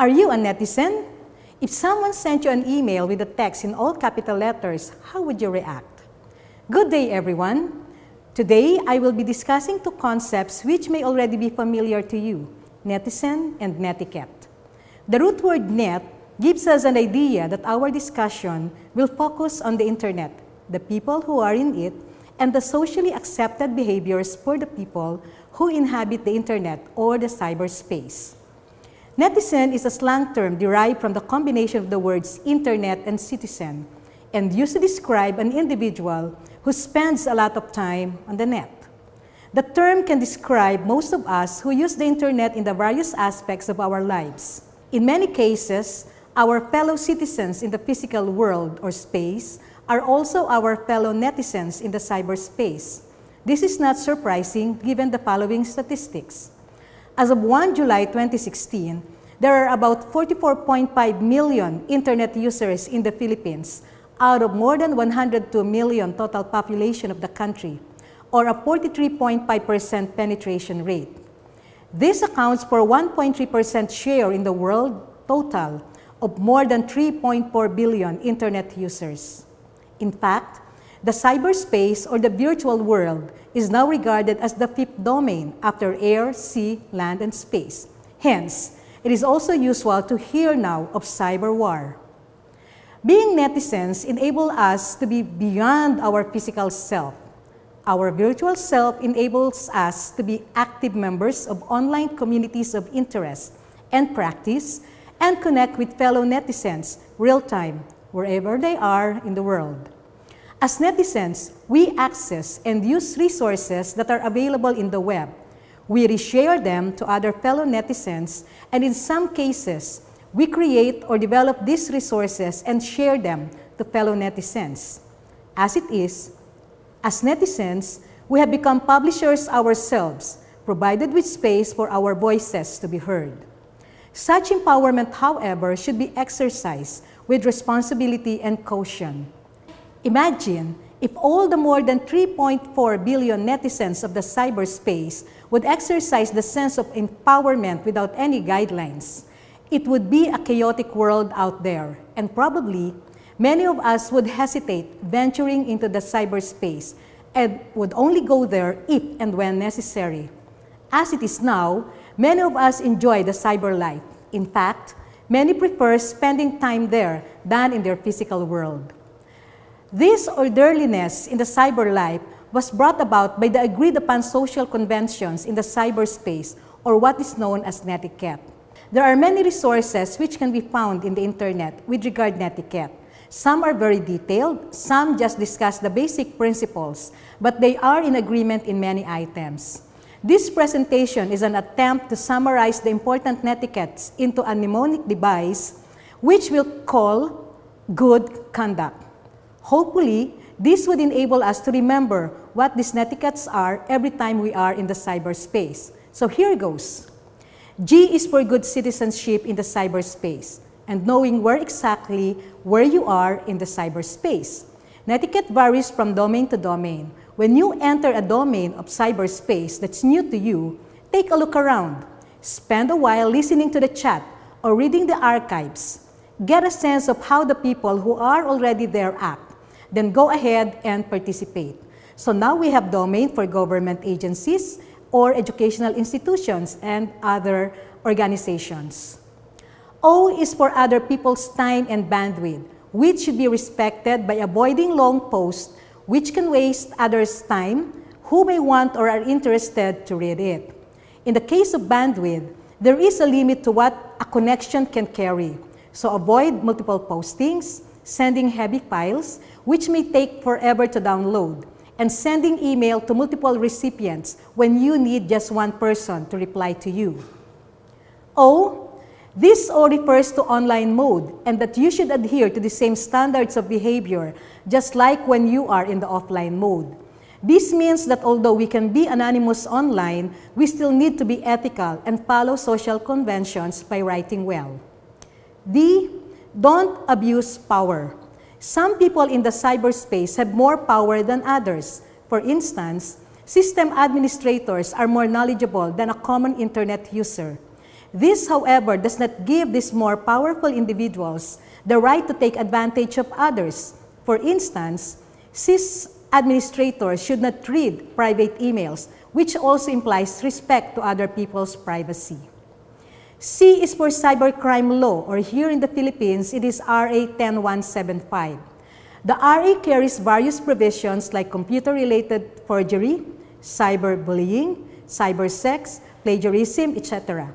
Are you a netizen? If someone sent you an email with a text in all capital letters, how would you react? Good day, everyone. Today, I will be discussing two concepts which may already be familiar to you, netizen and netiquette. The root word net gives us an idea that our discussion will focus on the internet, the people who are in it, and the socially accepted behaviors for the people who inhabit the internet or the cyberspace. Netizen is a slang term derived from the combination of the words internet and citizen, and used to describe an individual who spends a lot of time on the net. The term can describe most of us who use the internet in the various aspects of our lives. In many cases, our fellow citizens in the physical world or space are also our fellow netizens in the cyberspace. This is not surprising given the following statistics. As of 1 July 2016, there are about 44.5 million internet users in the Philippines out of more than 102 million total population of the country, or a 43.5% penetration rate. This accounts for 1.3% share in the world total of more than 3.4 billion internet users. In fact, the cyberspace or the virtual world is now regarded as the fifth domain after air, sea, land, and space. Hence, it is also usual to hear now of cyber war. Being netizens enables us to be beyond our physical self. Our virtual self enables us to be active members of online communities of interest and practice and connect with fellow netizens real-time, wherever they are in the world. As netizens, we access and use resources that are available in the web. We reshare them to other fellow netizens, and in some cases, we create or develop these resources and share them to fellow netizens. As it is, as netizens, we have become publishers ourselves, provided with space for our voices to be heard. Such empowerment, however, should be exercised with responsibility and caution. Imagine if all the more than 3.4 billion netizens of the cyberspace would exercise the sense of empowerment without any guidelines. It would be a chaotic world out there, and probably many of us would hesitate venturing into the cyberspace and would only go there if and when necessary. As it is now, many of us enjoy the cyber life. In fact, many prefer spending time there than in their physical world. This orderliness in the cyber life was brought about by the agreed-upon social conventions in the cyberspace, or what is known as netiquette. There are many resources which can be found in the internet with regard to netiquette. Some are very detailed, some just discuss the basic principles, but they are in agreement in many items. This presentation is an attempt to summarize the important netiquettes into a mnemonic device which we'll call good conduct. Hopefully, this would enable us to remember what these netiquettes are every time we are in the cyberspace. So here goes. G is for good citizenship in the cyberspace and knowing where exactly you are in the cyberspace. Netiquette varies from domain to domain. When you enter a domain of cyberspace that's new to you, take a look around. Spend a while listening to the chat or reading the archives. Get a sense of how the people who are already there act. Then go ahead and participate. So now we have domain for government agencies or educational institutions and other organizations. O is for other people's time and bandwidth, which should be respected by avoiding long posts which can waste others' time who may want or are interested to read it. In the case of bandwidth, there is a limit to what a connection can carry. So avoid multiple postings, sending heavy files, which may take forever to download, and sending email to multiple recipients when you need just one person to reply to you. This O refers to online mode, and that you should adhere to the same standards of behavior, just like when you are in the offline mode. This means that although we can be anonymous online, we still need to be ethical and follow social conventions by writing well. D, don't abuse power. Some people in the cyberspace have more power than others. For instance, system administrators are more knowledgeable than a common internet user. This, however, does not give these more powerful individuals the right to take advantage of others. For instance, CIS administrators should not read private emails, which also implies respect to other people's privacy. C is for cybercrime law, or here in the Philippines, it is RA 10175. The RA carries various provisions like computer-related forgery, cyberbullying, cybersex, plagiarism, etc.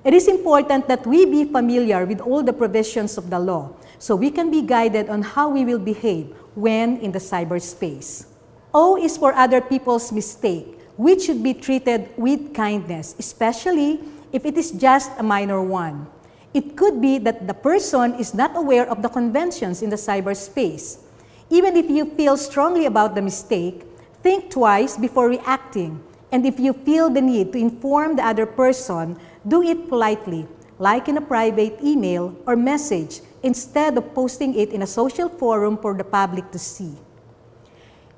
It is important that we be familiar with all the provisions of the law so we can be guided on how we will behave when in the cyberspace. O is for other people's mistake, which should be treated with kindness, especially if it is just a minor one. It could be that the person is not aware of the conventions in the cyberspace. Even if you feel strongly about the mistake, think twice before reacting. And if you feel the need to inform the other person, do it politely, like in a private email or message, instead of posting it in a social forum for the public to see.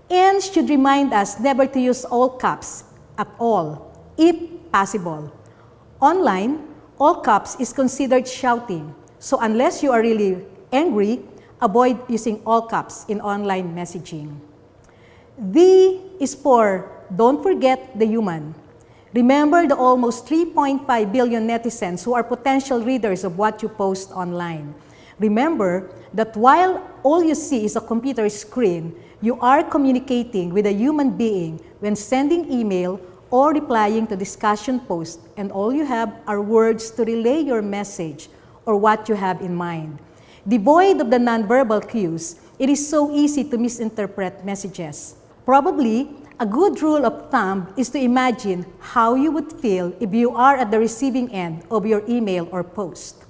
N should remind us never to use all caps at all, if possible. Online, all caps is considered shouting, so unless you are really angry, avoid using all caps in online messaging. D is for don't forget the human. Remember the almost 3.5 billion netizens who are potential readers of what you post online. Remember that while all you see is a computer screen, you are communicating with a human being when sending email or replying to discussion posts, and all you have are words to relay your message or what you have in mind. Devoid of the nonverbal cues, it is so easy to misinterpret messages. Probably, a good rule of thumb is to imagine how you would feel if you are at the receiving end of your email or post.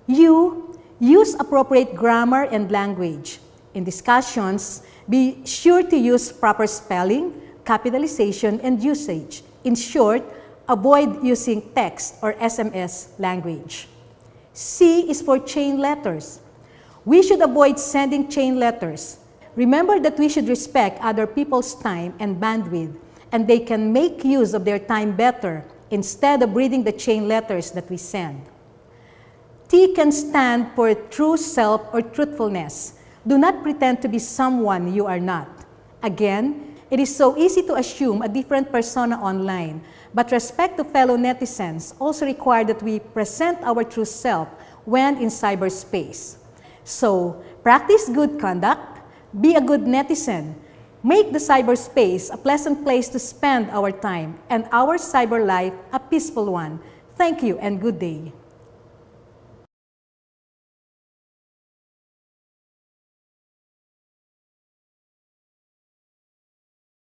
U, use appropriate grammar and language. In discussions, be sure to use proper spelling, capitalization, and usage. In short, avoid using text or SMS language. C is for chain letters. We should avoid sending chain letters. Remember that we should respect other people's time and bandwidth, and they can make use of their time better instead of reading the chain letters that we send. T can stand for true self or truthfulness. Do not pretend to be someone you are not. Again, it is so easy to assume a different persona online, but respect to fellow netizens also require that we present our true self when in cyberspace. So, practice good conduct, be a good netizen, make the cyberspace a pleasant place to spend our time, and our cyber life a peaceful one. Thank you and good day.